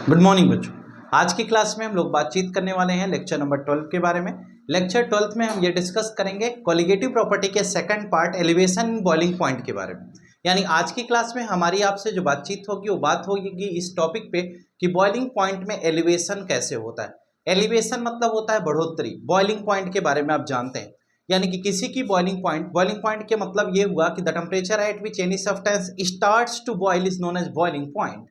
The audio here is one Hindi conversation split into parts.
गुड मॉर्निंग बच्चों। आज की क्लास में हम लोग बातचीत करने वाले हैं लेक्चर नंबर 12 के बारे में। लेक्चर 12 में हम ये डिस्कस करेंगे कोलिगेटिव प्रॉपर्टी के second part elevation in boiling point के बारे में। यानी आज की क्लास में हमारी आपसे जो बातचीत होगी वो बात होगी इस टॉपिक पे कि बॉइलिंग पॉइंट में एलिवेशन कैसे होता है। एलिवेशन मतलब होता है बढ़ोतरी। बॉइलिंग पॉइंट के बारे में आप जानते हैं, यानी कि किसी की बॉइलिंग पॉइंट के मतलब ये हुआ कि the temperature at which any substance starts to boil is known as boiling point.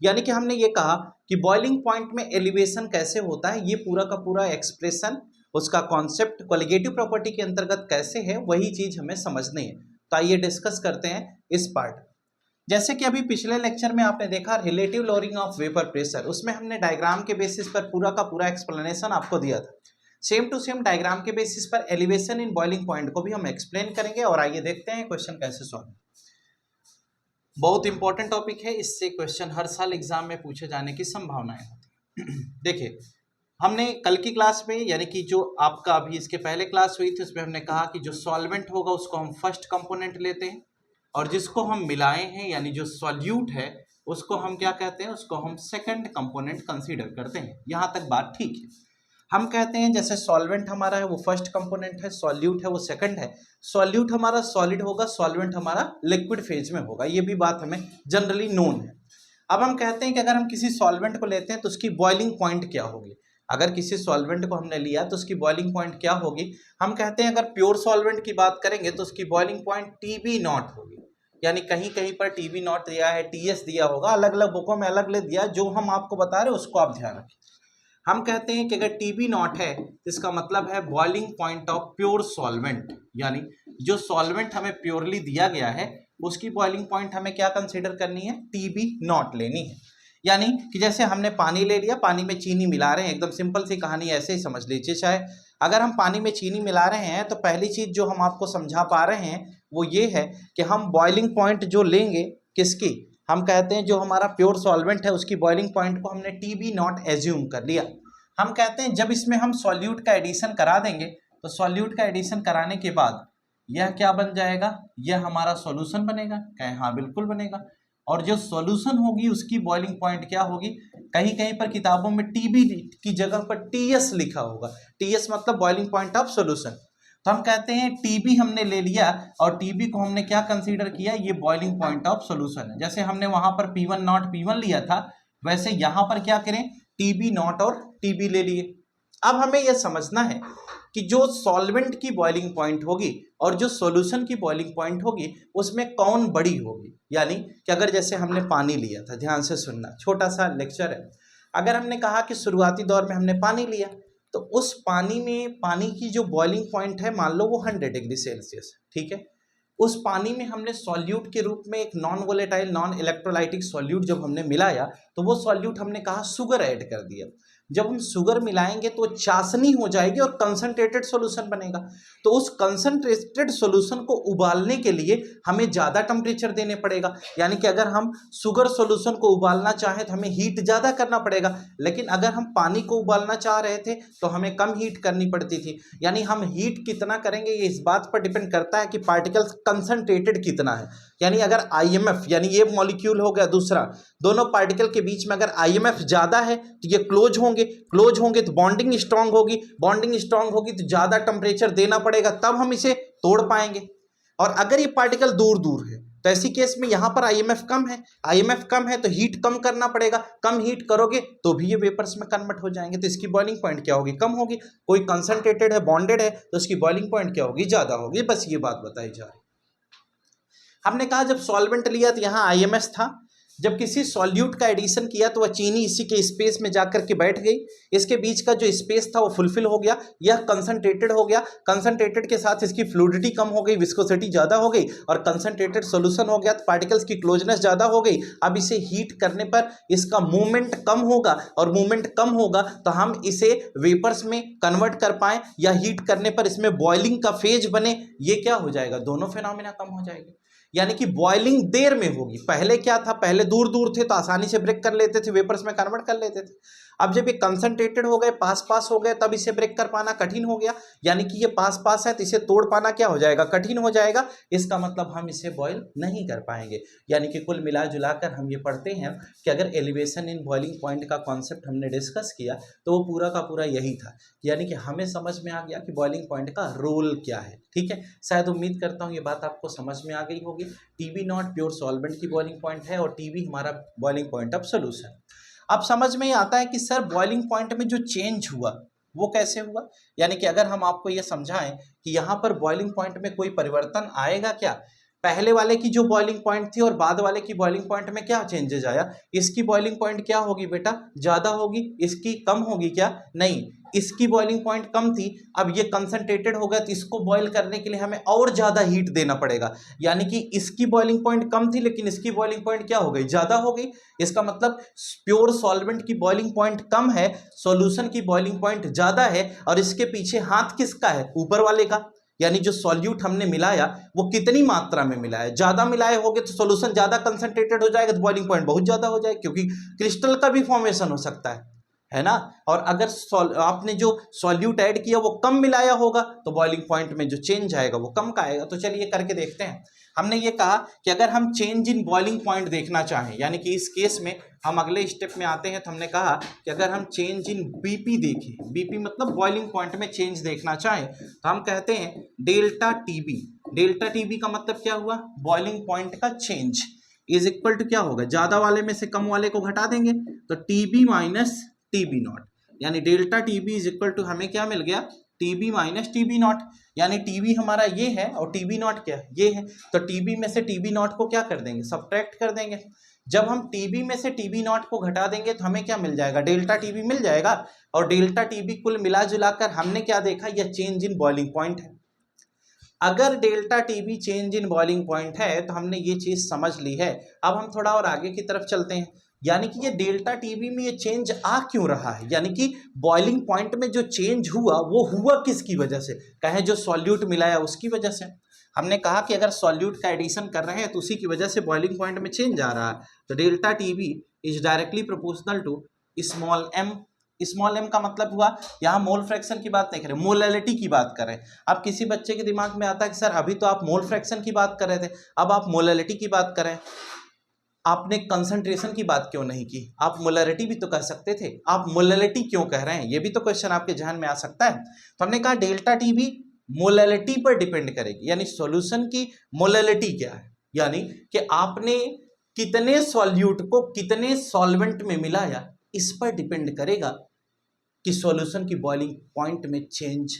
यानी कि हमने ये कहा कि बॉइलिंग पॉइंट में एलिवेशन कैसे होता है, ये पूरा का पूरा एक्सप्रेशन, उसका कॉन्सेप्ट कोलिगेटिव प्रॉपर्टी के अंतर्गत कैसे है, वही चीज हमें समझनी है। तो आइए डिस्कस करते हैं इस पार्ट। जैसे कि अभी पिछले लेक्चर में आपने देखा relative lowering of vapour pressure, उसमें हमने डायग्राम के बेसिस पर पूरा का पूरा एक्सप्लेनेशन आपको दिया था। सेम टू सेम डायग्राम के बेसिस पर एलिवेशन इन बॉइलिंग पॉइंट को भी हम एक्सप्लेन करेंगे। और आइए देखते हैं क्वेश्चन कैसे सॉल्व। बहुत इंपॉर्टेंट टॉपिक है, इससे क्वेश्चन हर साल एग्जाम में पूछे जाने की संभावनाएं होती। देखिए, हमने कल की क्लास में, यानी कि जो आपका अभी इसके पहले क्लास हुई थी, उसमें हमने कहा कि जो सॉल्वेंट होगा उसको हम फर्स्ट कंपोनेंट लेते हैं और जिसको हम मिलाए हैं यानी जो सॉल्यूट है उसको हम क्या कहते हैं, उसको हम सेकंड कंपोनेंट कंसीडर करते हैं। यहां तक बात ठीक है। हम कहते हैं जैसे सॉल्वेंट हमारा है वो फर्स्ट कंपोनेंट है, सॉल्यूट है वो सेकंड है। सॉल्यूट हमारा सॉलिड होगा, सॉल्वेंट हमारा लिक्विड फेज में होगा, ये भी बात हमें जनरली नोन है। अब हम कहते हैं कि अगर हम किसी सॉल्वेंट को लेते हैं तो उसकी बॉइलिंग पॉइंट क्या होगी। अगर किसी सॉल्वेंट को हमने लिया तो उसकी बॉइलिंग पॉइंट क्या होगी। हम कहते हैं अगर प्योर सॉल्वेंट की बात करेंगे तो उसकी बॉइलिंग पॉइंट टीबी नॉट होगी। यानी कहीं कहीं पर टीबी नॉट दिया है, टीएस दिया होगा, अलग अलग बुकों में अलग अलग दिया, जो हम आपको बता रहे हैं उसको आप ध्यान रखें। हम कहते हैं कि अगर टीबी नॉट है इसका मतलब है boiling point of pure solvent, यानी जो सॉल्वेंट हमें प्योरली दिया गया है उसकी बॉइलिंग पॉइंट हमें क्या कंसीडर करनी है, टीबी नॉट लेनी है। यानी कि जैसे हमने पानी ले लिया, पानी में चीनी मिला रहे हैं, एकदम सिंपल सी कहानी ऐसे ही समझ लीजिए। चाहे अगर हम पानी में चीनी मिला रहे हैं तो पहली चीज जो हम आपको समझा पा रहे हैं वो ये है कि हम बॉइलिंग पॉइंट जो लेंगे किसकी, हम कहते हैं जो हमारा प्योर सॉल्वेंट है उसकी बॉइलिंग पॉइंट को हमने टीबी नॉट एज्यूम कर लिया। हम कहते हैं जब इसमें हम सॉल्यूट का एडिशन करा देंगे तो सॉल्यूट का एडिशन कराने के बाद यह क्या बन जाएगा, यह हमारा सॉल्यूशन बनेगा। कहें हाँ बिल्कुल बनेगा। और जो सॉल्यूशन होगी उसकी बॉइलिंग पॉइंट क्या होगी, कहीं कहीं पर किताबों में टीबी की जगह पर टीएस लिखा होगा। टीएस मतलब बॉइलिंग पॉइंट ऑफ सॉल्यूशन। तो हम कहते हैं टीबी हमने ले लिया और टीबी को हमने क्या कंसीडर किया, ये बॉइलिंग पॉइंट ऑफ सॉल्यूशन है। जैसे हमने वहां पर P1 नॉट P1 लिया था, वैसे यहां पर क्या करें, टीबी नॉट और टीबी ले लिए। अब हमें यह समझना है कि जो सॉल्वेंट की बॉइलिंग पॉइंट होगी और जो सॉल्यूशन की बॉइलिंग पॉइंट होगी उसमें कौन बड़ी होगी। यानी कि अगर जैसे हमने पानी लिया था, ध्यान से सुनना, छोटा सा लेक्चर है। अगर हमने कहा कि शुरुआती दौर में हमने पानी लिया तो उस पानी में, पानी की जो बॉइलिंग पॉइंट है मान लो वो 100 डिग्री सेल्सियस, ठीक है। उस पानी में हमने सॉल्यूट के रूप में एक non volatile non electrolytic solute जब हमने मिलाया तो वो सॉल्यूट हमने कहा शुगर ऐड कर दिया। जब हम शुगर मिलाएंगे तो चाशनी हो जाएगी और कंसंट्रेटेड सॉल्यूशन बनेगा। तो उस कंसंट्रेटेड सॉल्यूशन को उबालने के लिए हमें ज़्यादा टेम्परेचर देने पड़ेगा। यानी कि अगर हम शुगर सॉल्यूशन को उबालना चाहें तो हमें हीट ज़्यादा करना पड़ेगा, लेकिन अगर हम पानी को उबालना चाह रहे थे तो हमें कम हीट करनी पड़ती थी। यानी हम हीट कितना करेंगे ये इस बात पर डिपेंड करता है कि पार्टिकल कंसंट्रेटेड कितना है। यानी अगर आईएमएफ, यानी ये मॉलिक्यूल हो गया दूसरा, दोनों पार्टिकल के बीच में अगर आईएमएफ ज़्यादा है तो ये क्लोज होंगे तो बॉन्डिंग स्ट्रांग होगी तो ज़्यादा टेम्परेचर देना पड़ेगा, तब हम इसे तोड़ पाएंगे। और अगर ये पार्टिकल दूर दूर है तो ऐसी केस में यहां पर आईएमएफ कम है तो हीट कम करना पड़ेगा। कम हीट करोगे तो भी ये वेपर्स में कन्वर्ट हो जाएंगे, तो इसकी बॉइलिंग पॉइंट क्या होगी, कम होगी। कोई कंसंट्रेटेड है, बॉन्डेड है, तो इसकी बॉइलिंग पॉइंट क्या होगी, ज़्यादा होगी। बस ये बात बताई जा रही। हमने कहा जब सॉल्वेंट लिया तो यहाँ आईएमएस था, जब किसी सॉल्यूट का एडिशन किया तो वह चीनी इसी के स्पेस में जाकर के बैठ गई, इसके बीच का जो स्पेस था वो फुलफिल हो गया, यह कंसंट्रेटेड हो गया। कंसंट्रेटेड के साथ इसकी फ्लूइडिटी कम हो गई, विस्कोसिटी ज़्यादा हो गई और कंसंट्रेटेड सॉल्यूशन हो गया तो पार्टिकल्स की क्लोजनेस ज़्यादा हो गई। अब इसे हीट करने पर इसका मूवमेंट कम होगा और मूवमेंट कम होगा तो हम इसे वेपर्स में कन्वर्ट कर पाएँ या हीट करने पर इसमें बॉइलिंग का फेज बने, ये क्या हो जाएगा, दोनों फिनोमिना कम हो जाएंगे। यानी कि बॉइलिंग देर में होगी। पहले क्या था, पहले दूर दूर थे तो आसानी से ब्रेक कर लेते थे, वेपर्स में कन्वर्ट कर लेते थे। अब जब ये कंसंट्रेटेड हो गए, पास पास हो गए, तब इसे ब्रेक कर पाना कठिन हो गया। यानी कि ये पास पास है तो इसे तोड़ पाना क्या हो जाएगा, कठिन हो जाएगा। इसका मतलब हम इसे बॉयल नहीं कर पाएंगे। यानी कि कुल मिला जुलाकर हम ये पढ़ते हैं कि अगर एलिवेशन इन बॉइलिंग पॉइंट का कॉन्सेप्ट हमने डिस्कस किया तो वो पूरा का पूरा यही था। यानी कि हमें समझ में आ गया कि बॉइलिंग पॉइंट का रोल क्या है। ठीक है, शायद उम्मीद करता हूँ ये बात आपको समझ में आ गई होगी। टीबी नॉट प्योर सॉल्वेंट की बॉइलिंग पॉइंट है और टीबी हमारा बॉइलिंग पॉइंट ऑफ सोल्यूशन। अब समझ में आता है कि सर बॉइलिंग पॉइंट में जो चेंज हुआ वो कैसे हुआ। यानी कि अगर हम आपको ये समझाएं कि यहाँ पर बॉइलिंग पॉइंट में कोई परिवर्तन आएगा क्या, पहले वाले की जो बॉइलिंग पॉइंट थी और बाद वाले की बॉइलिंग पॉइंट में क्या चेंजेस आया। इसकी बॉइलिंग पॉइंट क्या होगी बेटा, ज़्यादा होगी। इसकी कम होगी क्या, नहीं, इसकी बॉइलिंग पॉइंट कम थी, अब ये कंसंट्रेटेड हो गया तो इसको बॉईल करने के लिए हमें और ज़्यादा हीट देना पड़ेगा। यानी कि इसकी बॉइलिंग पॉइंट कम थी लेकिन इसकी बॉइलिंग पॉइंट क्या हो गई, ज़्यादा हो गई। इसका मतलब प्योर सॉल्वेंट की बॉइलिंग पॉइंट कम है, सॉल्यूशन की बॉइलिंग पॉइंट ज़्यादा है। और इसके पीछे हाथ किसका है, ऊपर वाले का। यानी जो सॉल्यूट हमने मिलाया वो कितनी मात्रा में मिलाया, ज्यादा मिलाए होगे तो सॉल्यूशन ज्यादा कंसंट्रेटेड हो जाएगा तो बॉइलिंग पॉइंट बहुत ज्यादा हो जाएगा, क्योंकि क्रिस्टल का भी फॉर्मेशन हो सकता है ना। और अगर आपने जो सॉल्यूट ऐड किया वो कम मिलाया होगा तो बॉइलिंग पॉइंट में जो चेंज आएगा वो कम का आएगा। तो चलिए करके देखते हैं। हमने ये कहा कि अगर हम चेंज इन बॉइलिंग पॉइंट देखना चाहें, यानी कि इस केस में हम अगले स्टेप में आते हैं, तो हमने कहा कि अगर हम चेंज इन बीपी देखें, बीपी मतलब बॉइलिंग पॉइंट में चेंज देखना चाहें, तो हम कहते हैं डेल्टा टीबी। डेल्टा टीबी का मतलब क्या हुआ, बॉइलिंग पॉइंट का चेंज इज इक्वल टू क्या होगा, ज्यादा वाले में से कम वाले को घटा देंगे तो टीबी माइनस टीबी नॉट। यानी delta TB is equal to हमें क्या मिल गया, टीबी माइनस टीबी नॉट। यानी टीबी हमारा ये है और टीबी नॉट क्या है, ये है। तो टीबी में से टीबी नॉट को क्या कर देंगे, सब्ट्रैक्ट कर देंगे। जब हम टीबी में से टीबी नॉट को घटा देंगे तो हमें क्या मिल जाएगा, डेल्टा टीबी मिल जाएगा। और डेल्टा टीबी कुल मिला जुलाकर हमने क्या देखा, यह चेंज इन बॉइलिंग पॉइंट है। अगर delta TB change in boiling point है तो हमने ये चीज समझ ली है। अब हम थोड़ा और आगे की तरफ चलते हैं। यानी कि ये डेल्टा टीबी में ये चेंज आ क्यों रहा है, यानी कि बॉइलिंग पॉइंट में जो चेंज हुआ वो हुआ किसकी वजह से, कहें जो सॉल्यूट मिलाया उसकी वजह से। हमने कहा कि अगर सॉल्यूट का एडिशन कर रहे हैं तो उसी की वजह से बॉइलिंग पॉइंट में चेंज आ रहा है। तो delta TB is directly proportional to small m. Small m का मतलब हुआ, यहाँ मोल फ्रैक्शन की बात नहीं करें, मोलैलिटी की बात करें। अब किसी बच्चे के दिमाग में आता है कि सर अभी तो आप मोल फ्रैक्शन की बात कर रहे थे, अब आप मोलैलिटी की बात करें, आपने कंसंट्रेशन की बात क्यों नहीं की, आप मोलैलिटी भी तो कह सकते थे, आप मोलैलिटी क्यों कह रहे हैं, ये भी तो क्वेश्चन आपके ध्यान में आ सकता है। तो हमने कहा डेल्टा टीबी मोलैलिटी पर डिपेंड करेगी, यानी सॉल्यूशन की मोलैलिटी क्या है, यानी कि आपने कितने सॉल्यूट को कितने सॉल्वेंट में मिलाया, इस पर डिपेंड करेगा कि सॉल्यूशन की बॉइलिंग पॉइंट में चेंज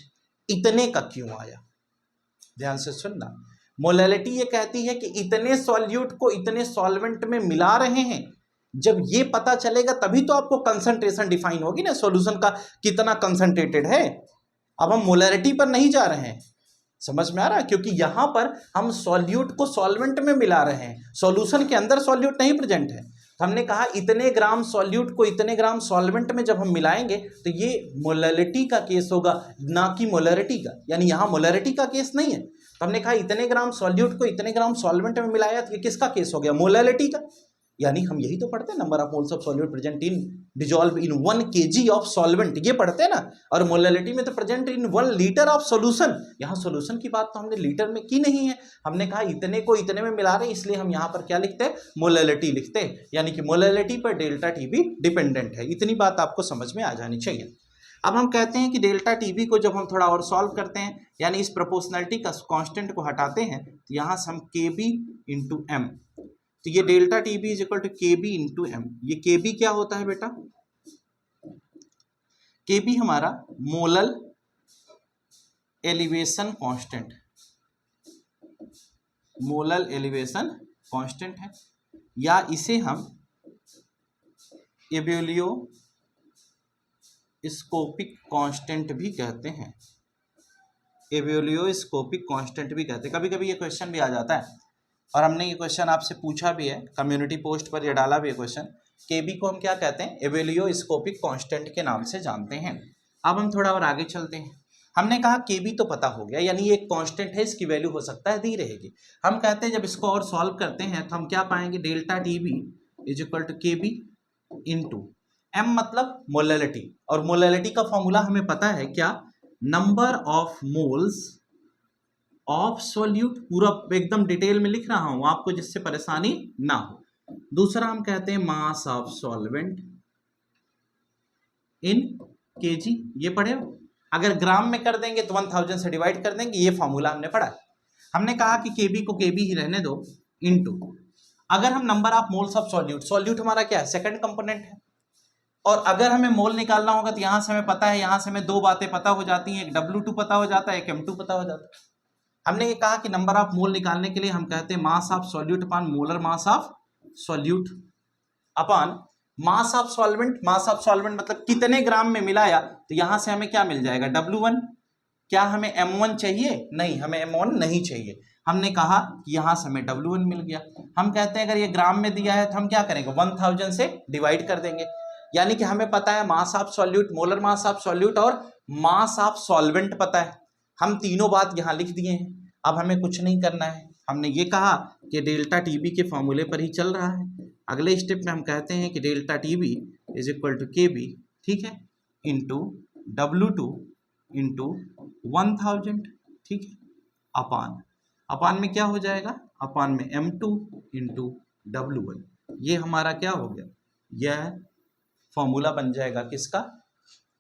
इतने का क्यों आया। ध्यान से सुनना, मोलैलिटी ये कहती है कि इतने सॉल्यूट को इतने सॉल्वेंट में मिला रहे हैं। जब ये पता चलेगा तभी तो आपको कंसंट्रेशन डिफाइन होगी ना, सॉल्यूशन का कितना कंसंट्रेटेड है। अब हम मोलैलिटी पर नहीं जा रहे हैं, समझ में आ रहा है, क्योंकि यहां पर हम सॉल्यूट को सॉल्वेंट में मिला रहे हैं, सॉल्यूशन के अंदर सॉल्यूट नहीं प्रेजेंट है। हमने कहा इतने ग्राम सॉल्यूट को इतने ग्राम सॉल्वेंट में जब हम मिलाएंगे तो ये मोलैलिटी का केस होगा, ना कि मोलैरिटी का। यानी यहाँ मोलैरिटी का केस नहीं है। तो हमने कहा इतने ग्राम सॉल्यूट को इतने ग्राम सॉल्वेंट में मिलाया तो ये किसका केस हो गया, मोलैलिटी का। यानी हम यही तो पढ़ते हैं, number of moles of solute present in dissolve in 1 kg of solvent, ये पढ़ते हैं ना। और मोलैलिटी में तो present in 1 litre of solution. यहाँ सॉल्यूशन की बात तो हमने लीटर में की नहीं है, हमने कहा इतने को इतने में मिला रहे, इसलिए हम यहाँ पर क्या लिखते हैं, मोलैलिटी लिखते हैं। यानी कि मोलैलिटी पर डेल्टा टीबी डिपेंडेंट है, इतनी बात आपको समझ में आ जानी चाहिए। अब हम कहते हैं कि डेल्टा टीबी को जब हम थोड़ा और सॉल्व करते हैं, यानी इस प्रोपोर्शनलिटी का कांस्टेंट को हटाते हैं, तो यहाँ से हम KB इंटू एम, तो ये delta TB is equal to KB into m. ये KB क्या होता है बेटा, KB हमारा molal elevation constant, molal elevation constant है, या इसे हम एबेलियो स्कोपिक कांस्टेंट भी कहते हैं, एबेलियो स्कोपिक कांस्टेंट भी कहते हैं। कभी कभी ये क्वेश्चन भी आ जाता है और हमने ये क्वेश्चन आपसे पूछा भी है, कम्युनिटी पोस्ट पर ये डाला भी है क्वेश्चन, KB को हम क्या कहते हैं, एबेलियो स्कोपिक कांस्टेंट के नाम से जानते हैं। अब हम थोड़ा और आगे चलते हैं। हमने कहा Kb तो पता हो गया, यानी ये एक कांस्टेंट है, इसकी वैल्यू हो सकता है दी रहेगी। हम कहते हैं जब इसको और सॉल्व करते हैं तो हम क्या पाएंगे, delta Tb is equal to Kb into m, मतलब मोलैलिटी, और मोलैलिटी का फॉर्मूला हमें पता है क्या, number of moles of solute. पूरा एकदम डिटेल में लिख रहा हूं आपको जिससे परेशानी ना हो। दूसरा हम कहते हैं mass of solvent in KG, ये पढ़े हो। अगर ग्राम में कर देंगे तो 1000 से डिवाइड कर देंगे, ये फॉर्मूला हमने पढ़ा है। हमने कहा कि केबी को केबी ही रहने दो, इनटू अगर हम number of moles of solute, solute हमारा क्या है, सेकंड कंपोनेंट है, और अगर हमें मोल निकालना होगा तो यहां से हमें पता है, यहां से हमें दो बातें पता हो जाती हैं, एक W2 पता हो जाता है, एक M2 पता हो जाता है। हमने ये कहा कि नंबर ऑफ मोल निकालने के लिए हम कहते हैं mass of solute upon molar mass of solute upon mass of solvent. Mass of solvent मतलब कितने ग्राम में मिलाया, तो यहां से हमें क्या मिल जाएगा, W1। क्या हमें M1 चाहिए, नहीं, हमें M1 नहीं चाहिए। हमने कहा कि यहां से हमें W1 मिल गया। हम कहते हैं अगर ये ग्राम में दिया है तो हम क्या करेंगे, 1000 से डिवाइड कर देंगे, यानी कि हमें पता है mass of solute, molar mass of solute और मास ऑफ सॉल्वेंट पता है। हम तीनों बात यहां लिख दिए हैं, अब हमें कुछ नहीं करना है। हमने ये कहा कि डेल्टा टीबी के फॉर्मूले पर ही चल रहा है। अगले स्टेप में हम कहते हैं कि delta TB is equal to KB, ठीक है, इंटू W2 इंटू 1000, ठीक है, अपान में क्या हो जाएगा, अपान में M2 इंटू W1। ये हमारा क्या हो गया, यह फॉर्मूला बन जाएगा किसका,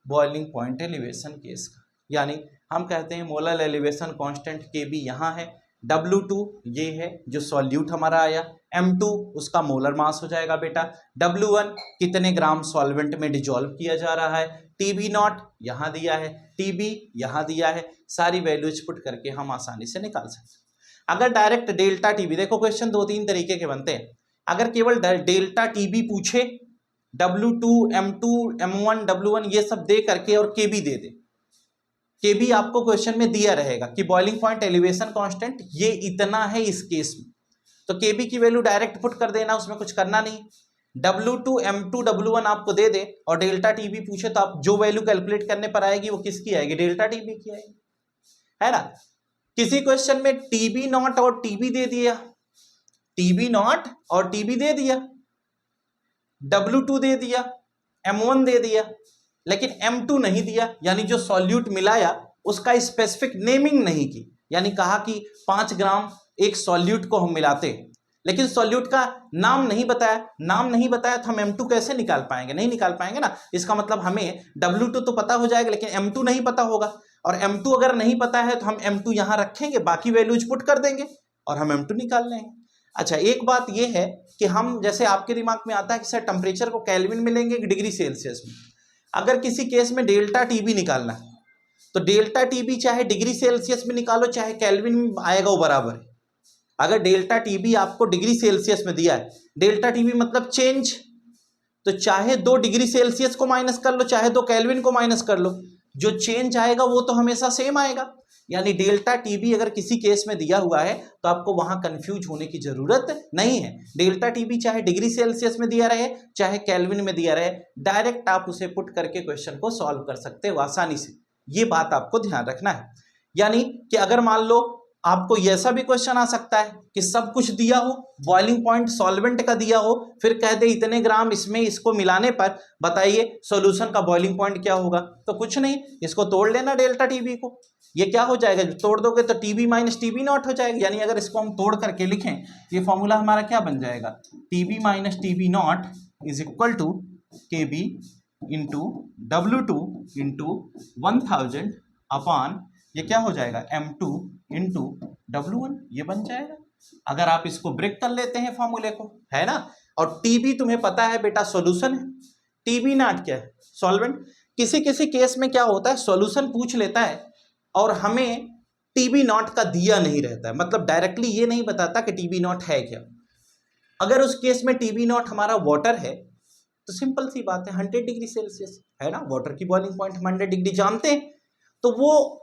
बॉइलिंग पॉइंट एलिवेशन केस का। यानी हम कहते हैं मोलर एलिवेशन कांस्टेंट Kb यहाँ है, W2 ये है जो सॉल्यूट हमारा आया, M2 उसका मोलर मास हो जाएगा बेटा, W1 कितने ग्राम सॉल्वेंट में डिजोल्व किया जा रहा है, TB0 यहाँ दिया है, TB यहाँ दिया है। सारी वैल्यूज पुट करके हम आसानी से निकाल सकते हैं। अगर डायरेक्ट डेल्टा TB, देखो क्वेश्चन दो तीन तरीके के बनते हैं। अगर केवल डेल्टा TB पूछे, W2 M2 M1 W1 ये सब दे करके और Kb दे दे, Kb आपको क्वेश्चन में दिया रहेगा कि बॉइलिंग पॉइंट एलिवेशन कांस्टेंट ये इतना है इस केस में, तो Kb की वैल्यू डायरेक्ट पुट कर देना, उसमें कुछ करना नहीं। W2 M2 W1 आपको दे दे और डेल्टा TB पूछे तो आप जो वैल्यू कैलकुलेट करने पर आएगी वो किसकी आएगी, डेल्टा TB की आएगी, है ना। किसी क्वेश्चन में TB0 और TB दे दिया, TB0 और TB दे दिया, W2 दे दिया, M1 दे दिया, लेकिन M2 नहीं दिया, यानी जो सॉल्यूट मिलाया उसका स्पेसिफिक नेमिंग नहीं की, यानी कहा कि 5 ग्राम एक सॉल्यूट को हम मिलाते हैं, लेकिन सॉल्यूट का नाम नहीं बताया। नाम नहीं बताया तो हम M2 कैसे निकाल पाएंगे, नहीं निकाल पाएंगे ना। इसका मतलब हमें W2 तो पता हो जाएगा लेकिन M2 नहीं पता होगा, और M2 अगर नहीं पता है तो हम M2 यहां रखेंगे, बाकी वैल्यूज पुट कर देंगे और हम M2 निकाल लेंगे। अच्छा, एक बात यह है कि हम, जैसे आपके दिमाग में आता है कि सर टेम्परेचर को केल्विन में लेंगे कि डिग्री सेल्सियस में, अगर किसी केस में डेल्टा TB निकालना है तो डेल्टा TB चाहे डिग्री सेल्सियस में निकालो चाहे केल्विन में आएगा वो बराबर है। अगर डेल्टा TB आपको डिग्री सेल्सियस में दिया है, डेल्टा TB मतलब चेंज, तो चाहे 2 डिग्री सेल्सियस को माइनस कर लो चाहे 2 केल्विन को माइनस कर लो, जो चेंज आएगा वो तो हमेशा सेम आएगा। यानी डेल्टा TB अगर किसी केस में दिया हुआ है तो आपको वहां कंफ्यूज होने की जरूरत नहीं है। डेल्टा TB चाहे डिग्री सेल्सियस में दिया रहे चाहे केल्विन में दिया रहे, डायरेक्ट आप उसे पुट करके क्वेश्चन को सॉल्व कर सकते हो आसानी से। ये बात आपको ध्यान रखना है। यानी कि अगर मान लो आपको ऐसा भी क्वेश्चन आ सकता है कि सब कुछ दिया हो, बॉइलिंग पॉइंट सॉल्वेंट का दिया हो, फिर कह दे इतने ग्राम इसमें इसको मिलाने पर बताइए सॉल्यूशन का बॉइलिंग पॉइंट क्या होगा, तो कुछ नहीं, इसको तोड़ लेना डेल्टा TB को। ये क्या हो जाएगा, जब तोड़ दोगे तो TB माइनस TB0 हो जाएगा। यानी अगर इसको हम तोड़ करके लिखें ये फॉर्मूला हमारा क्या बन जाएगा, TB minus TB0 is equal to KB into W2 into 1000 upon ये क्या हो जाएगा M2 इंटू W1, ये बन जाएगा। अगर आप इसको ब्रेक कर लेते हैं फॉर्मूले को, है ना। और TB तुम्हें पता है बेटा सॉल्यूशन है, TB0 क्या है, सॉल्वेंट। किसी किसी केस में क्या होता है, सॉल्यूशन पूछ लेता है और हमें TB0 का दिया नहीं रहता है, मतलब डायरेक्टली ये नहीं बताता कि TB0 है क्या। अगर उस केस में TB0 हमारा वाटर है तो सिंपल सी बात है 100 डिग्री सेल्सियस, है ना। वाटर की बॉइलिंग पॉइंट हम 100 डिग्री जानते हैं, तो वो